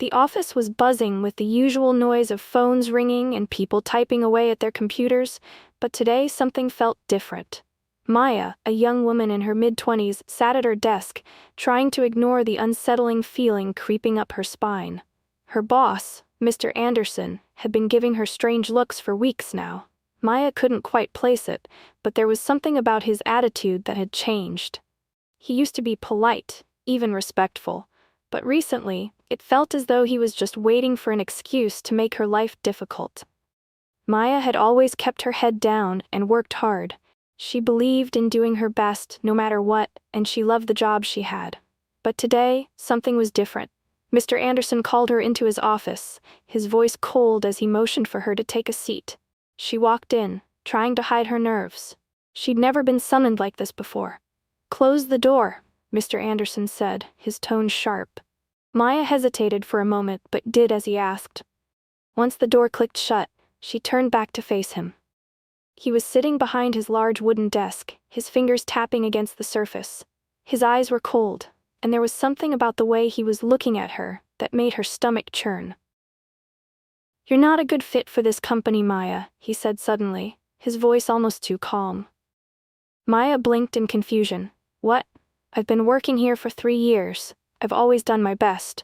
The office was buzzing with the usual noise of phones ringing and people typing away at their computers, but today something felt different. Maya, a young woman in her mid-20s, sat at her desk, trying to ignore the unsettling feeling creeping up her spine. Her boss, Mr. Anderson, had been giving her strange looks for weeks now. Maya couldn't quite place it, but there was something about his attitude that had changed. He used to be polite, even respectful, but recently, it felt as though he was just waiting for an excuse to make her life difficult. Maya had always kept her head down and worked hard. She believed in doing her best no matter what, and she loved the job she had. But today, something was different. Mr. Anderson called her into his office, his voice cold as he motioned for her to take a seat. She walked in, trying to hide her nerves. She'd never been summoned like this before. "Close the door," Mr. Anderson said, his tone sharp. Maya hesitated for a moment but did as he asked. Once the door clicked shut, she turned back to face him. He was sitting behind his large wooden desk, his fingers tapping against the surface. His eyes were cold, and there was something about the way he was looking at her that made her stomach churn. "You're not a good fit for this company, Maya," he said suddenly, his voice almost too calm. Maya blinked in confusion. "What? I've been working here for 3 years. I've always done my best."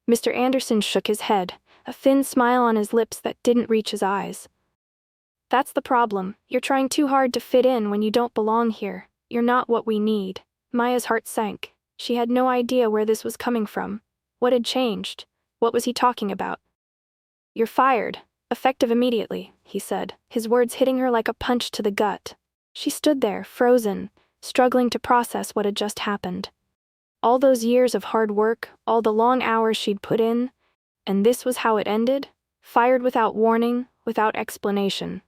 Mr. Anderson shook his head, a thin smile on his lips that didn't reach his eyes. "That's the problem. You're trying too hard to fit in when you don't belong here. You're not what we need." Maya's heart sank. She had no idea where this was coming from. What had changed? What was he talking about? "You're fired. Effective immediately," he said, his words hitting her like a punch to the gut. She stood there, frozen, struggling to process what had just happened. All those years of hard work, all the long hours she'd put in, and this was how it ended? Fired without warning, without explanation.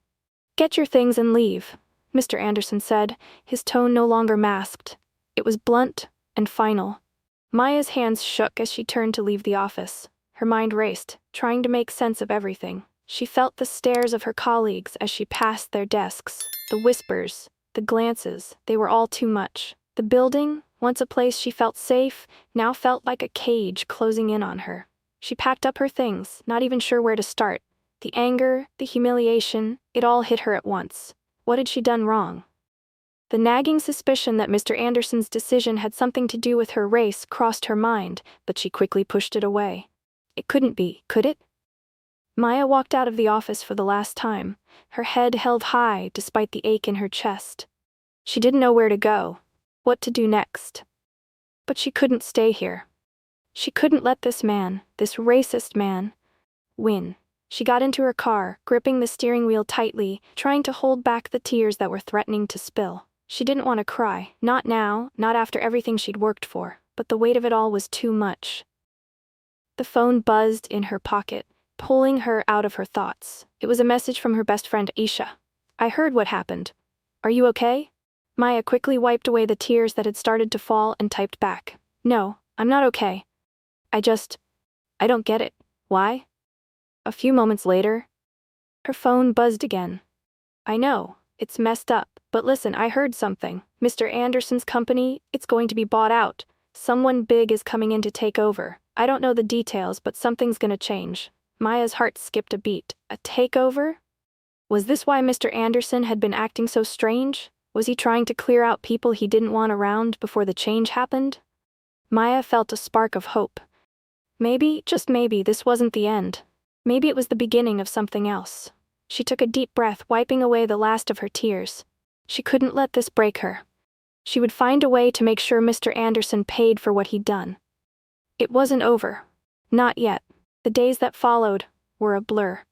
"Get your things and leave," Mr. Anderson said, his tone no longer masked. It was blunt and final. Maya's hands shook as she turned to leave the office. Her mind raced, trying to make sense of everything. She felt the stares of her colleagues as she passed their desks, the whispers, the glances, they were all too much. The building, once a place she felt safe, now felt like a cage closing in on her. She packed up her things, not even sure where to start. The anger, the humiliation, it all hit her at once. What had she done wrong? The nagging suspicion that Mr. Anderson's decision had something to do with her race crossed her mind, but she quickly pushed it away. It couldn't be, could it? Maya walked out of the office for the last time, her head held high despite the ache in her chest. She didn't know where to go, what to do next. But she couldn't stay here. She couldn't let this man, this racist man, win. She got into her car, gripping the steering wheel tightly, trying to hold back the tears that were threatening to spill. She didn't want to cry, not now, not after everything she'd worked for, but the weight of it all was too much. The phone buzzed in her pocket, pulling her out of her thoughts. It was a message from her best friend Aisha. "I heard what happened. Are you okay?" Maya quickly wiped away the tears that had started to fall and typed back. "No, I'm not okay. I don't get it. Why?" A few moments later, her phone buzzed again. "I know, it's messed up, but listen, I heard something. Mr. Anderson's company, it's going to be bought out. Someone big is coming in to take over. I don't know the details, but something's gonna change." Maya's heart skipped a beat. A takeover? Was this why Mr. Anderson had been acting so strange? Was he trying to clear out people he didn't want around before the change happened? Maya felt a spark of hope. Maybe, just maybe, this wasn't the end. Maybe it was the beginning of something else. She took a deep breath, wiping away the last of her tears. She couldn't let this break her. She would find a way to make sure Mr. Anderson paid for what he'd done. It wasn't over. Not yet. The days that followed were a blur.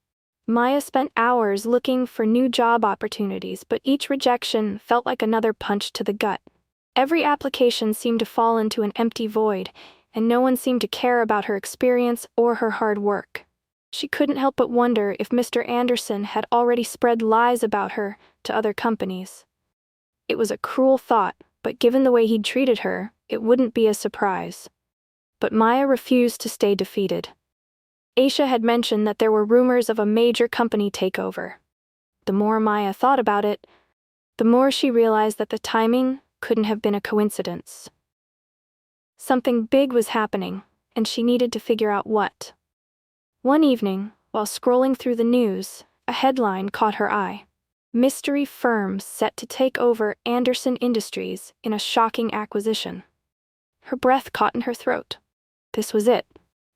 Maya spent hours looking for new job opportunities, but each rejection felt like another punch to the gut. Every application seemed to fall into an empty void, and no one seemed to care about her experience or her hard work. She couldn't help but wonder if Mr. Anderson had already spread lies about her to other companies. It was a cruel thought, but given the way he'd treated her, it wouldn't be a surprise. But Maya refused to stay defeated. Aisha had mentioned that there were rumors of a major company takeover. The more Maya thought about it, the more she realized that the timing couldn't have been a coincidence. Something big was happening, and she needed to figure out what. One evening, while scrolling through the news, a headline caught her eye. Mystery firm set to take over Anderson Industries in a shocking acquisition. Her breath caught in her throat. This was it.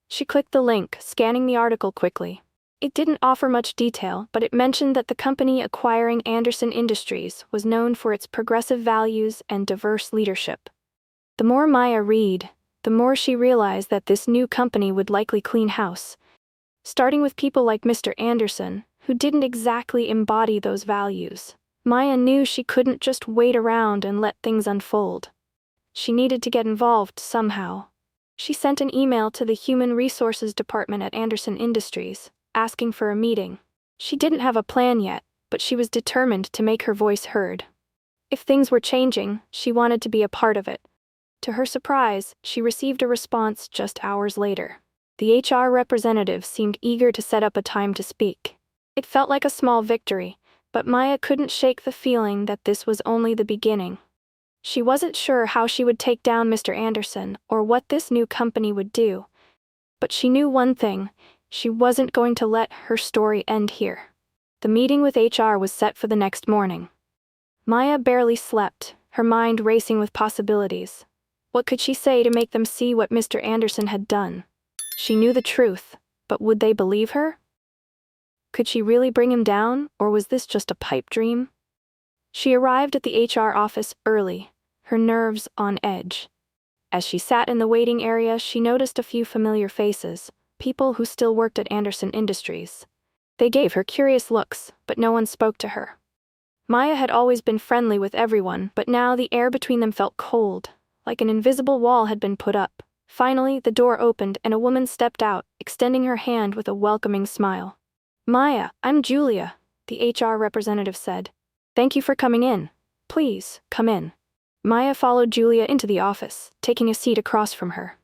She clicked the link, scanning the article quickly. It didn't offer much detail, but it mentioned that the company acquiring Anderson Industries was known for its progressive values and diverse leadership. The more Maya read, the more she realized that this new company would likely clean house, starting with people like Mr. Anderson, who didn't exactly embody those values. Maya knew she couldn't just wait around and let things unfold. She needed to get involved somehow. She sent an email to the Human Resources Department at Anderson Industries, asking for a meeting. She didn't have a plan yet, but she was determined to make her voice heard. If things were changing, she wanted to be a part of it. To her surprise, she received a response just hours later. The HR representative seemed eager to set up a time to speak. It felt like a small victory, but Maya couldn't shake the feeling that this was only the beginning. She wasn't sure how she would take down Mr. Anderson or what this new company would do. But she knew one thing: she wasn't going to let her story end here. The meeting with HR was set for the next morning. Maya barely slept, her mind racing with possibilities. What could she say to make them see what Mr. Anderson had done? She knew the truth, but would they believe her? Could she really bring him down, or was this just a pipe dream? She arrived at the HR office early, her nerves on edge. As she sat in the waiting area, she noticed a few familiar faces, people who still worked at Anderson Industries. They gave her curious looks, but no one spoke to her. Maya had always been friendly with everyone, but now the air between them felt cold, like an invisible wall had been put up. Finally, the door opened and a woman stepped out, extending her hand with a welcoming smile. "Maya, I'm Julia," the HR representative said. "Thank you for coming in. Please, come in." Maya followed Julia into the office, taking a seat across from her.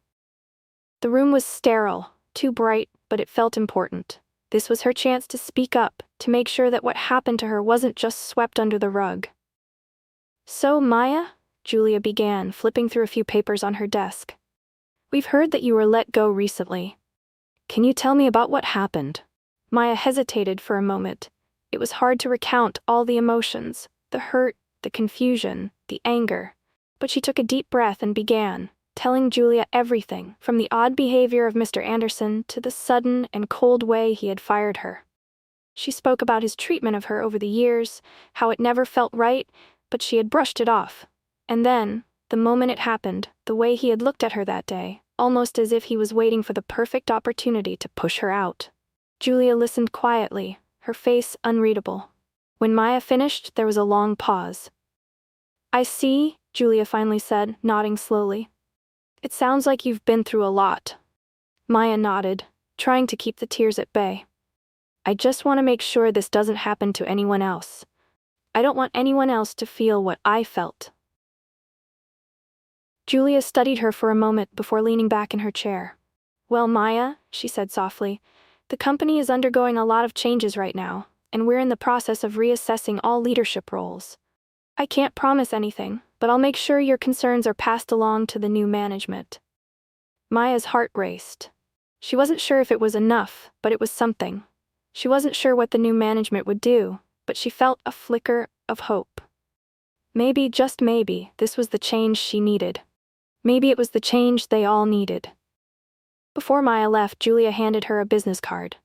The room was sterile, too bright, but it felt important. This was her chance to speak up, to make sure that what happened to her wasn't just swept under the rug. "So, Maya," Julia began, flipping through a few papers on her desk. "We've heard that you were let go recently. Can you tell me about what happened?" Maya hesitated for a moment. It was hard to recount all the emotions, the hurt, the confusion, the anger. But she took a deep breath and began, telling Julia everything, from the odd behavior of Mr. Anderson to the sudden and cold way he had fired her. She spoke about his treatment of her over the years, how it never felt right, but she had brushed it off. And then, the moment it happened, the way he had looked at her that day, almost as if he was waiting for the perfect opportunity to push her out. Julia listened quietly, her face unreadable. When Maya finished, there was a long pause. "I see," Julia finally said, nodding slowly. "It sounds like you've been through a lot." Maya nodded, trying to keep the tears at bay. "I just want to make sure this doesn't happen to anyone else. I don't want anyone else to feel what I felt." Julia studied her for a moment before leaning back in her chair. "Well, Maya," she said softly, "the company is undergoing a lot of changes right now, and we're in the process of reassessing all leadership roles. I can't promise anything, but I'll make sure your concerns are passed along to the new management." Maya's heart raced. She wasn't sure if it was enough, but it was something. She wasn't sure what the new management would do, but she felt a flicker of hope. Maybe, just maybe, this was the change she needed. Maybe it was the change they all needed. Before Maya left, Julia handed her a business card.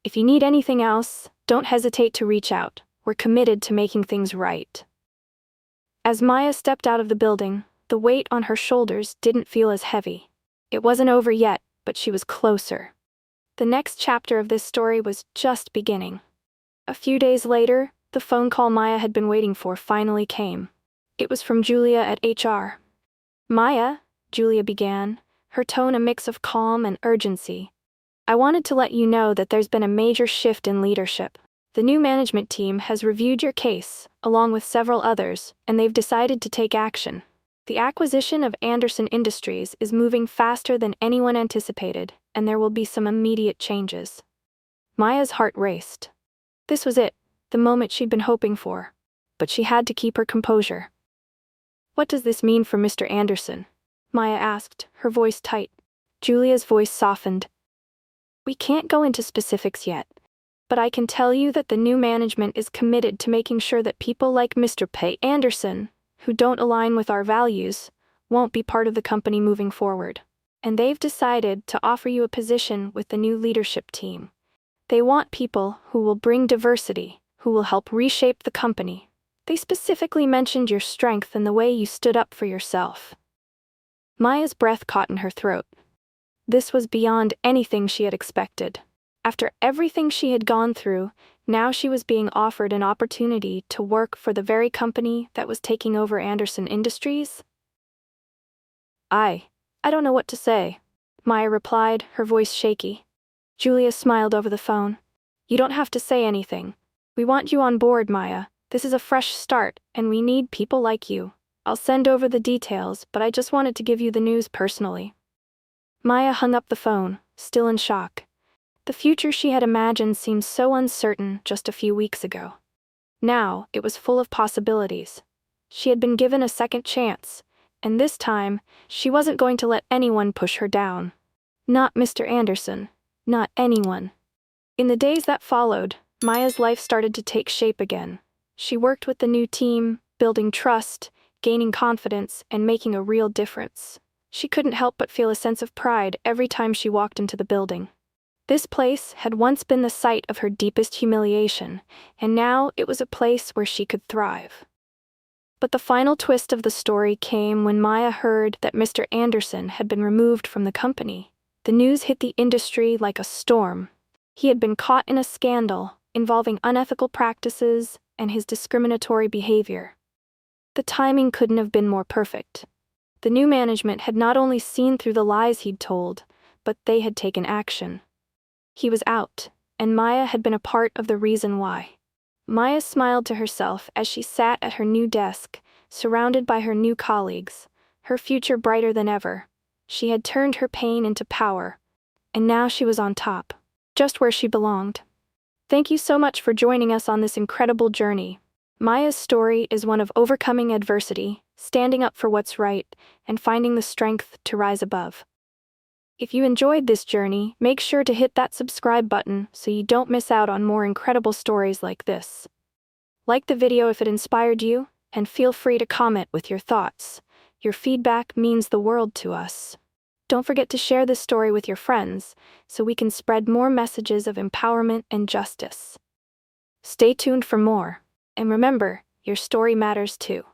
"If you need anything else, don't hesitate to reach out. We're committed to making things right." As Maya stepped out of the building, the weight on her shoulders didn't feel as heavy. It wasn't over yet, but she was closer. The next chapter of this story was just beginning. A few days later, the phone call Maya had been waiting for finally came. It was from Julia at HR. "Maya," Julia began, her tone a mix of calm and urgency. "I wanted to let you know that there's been a major shift in leadership. The new management team has reviewed your case, along with several others, and they've decided to take action. The acquisition of Anderson Industries is moving faster than anyone anticipated, and there will be some immediate changes." Maya's heart raced. This was it, the moment she'd been hoping for. But she had to keep her composure. "What does this mean for Mr. Anderson?" Maya asked, her voice tight. Julia's voice softened. We can't go into specifics yet, but I can tell you that the new management is committed to making sure that people like Mr. P. Anderson, who don't align with our values, won't be part of the company moving forward. And they've decided to offer you a position with the new leadership team. They want people who will bring diversity, who will help reshape the company. They specifically mentioned your strength and the way you stood up for yourself. Maya's breath caught in her throat. This was beyond anything she had expected. After everything she had gone through, now she was being offered an opportunity to work for the very company that was taking over Anderson Industries. I don't know what to say, Maya replied, her voice shaky. Julia smiled over the phone. You don't have to say anything. We want you on board, Maya. This is a fresh start, and we need people like you. I'll send over the details, but I just wanted to give you the news personally. Maya hung up the phone, still in shock. The future she had imagined seemed so uncertain just a few weeks ago. Now, it was full of possibilities. She had been given a second chance, and this time, she wasn't going to let anyone push her down. Not Mr. Anderson. Not anyone. In the days that followed, Maya's life started to take shape again. She worked with the new team, building trust, gaining confidence, and making a real difference. She couldn't help but feel a sense of pride every time she walked into the building. This place had once been the site of her deepest humiliation, and now it was a place where she could thrive. But the final twist of the story came when Maya heard that Mr. Anderson had been removed from the company. The news hit the industry like a storm. He had been caught in a scandal involving unethical practices and his discriminatory behavior. The timing couldn't have been more perfect. The new management had not only seen through the lies he'd told, but they had taken action. He was out, and Maya had been a part of the reason why. Maya smiled to herself as she sat at her new desk, surrounded by her new colleagues, her future brighter than ever. She had turned her pain into power, and now she was on top, just where she belonged. Thank you so much for joining us on this incredible journey. Maya's story is one of overcoming adversity, standing up for what's right, and finding the strength to rise above. If you enjoyed this journey, make sure to hit that subscribe button so you don't miss out on more incredible stories like this. Like the video if it inspired you, and feel free to comment with your thoughts. Your feedback means the world to us. Don't forget to share this story with your friends so we can spread more messages of empowerment and justice. Stay tuned for more, and remember, your story matters too.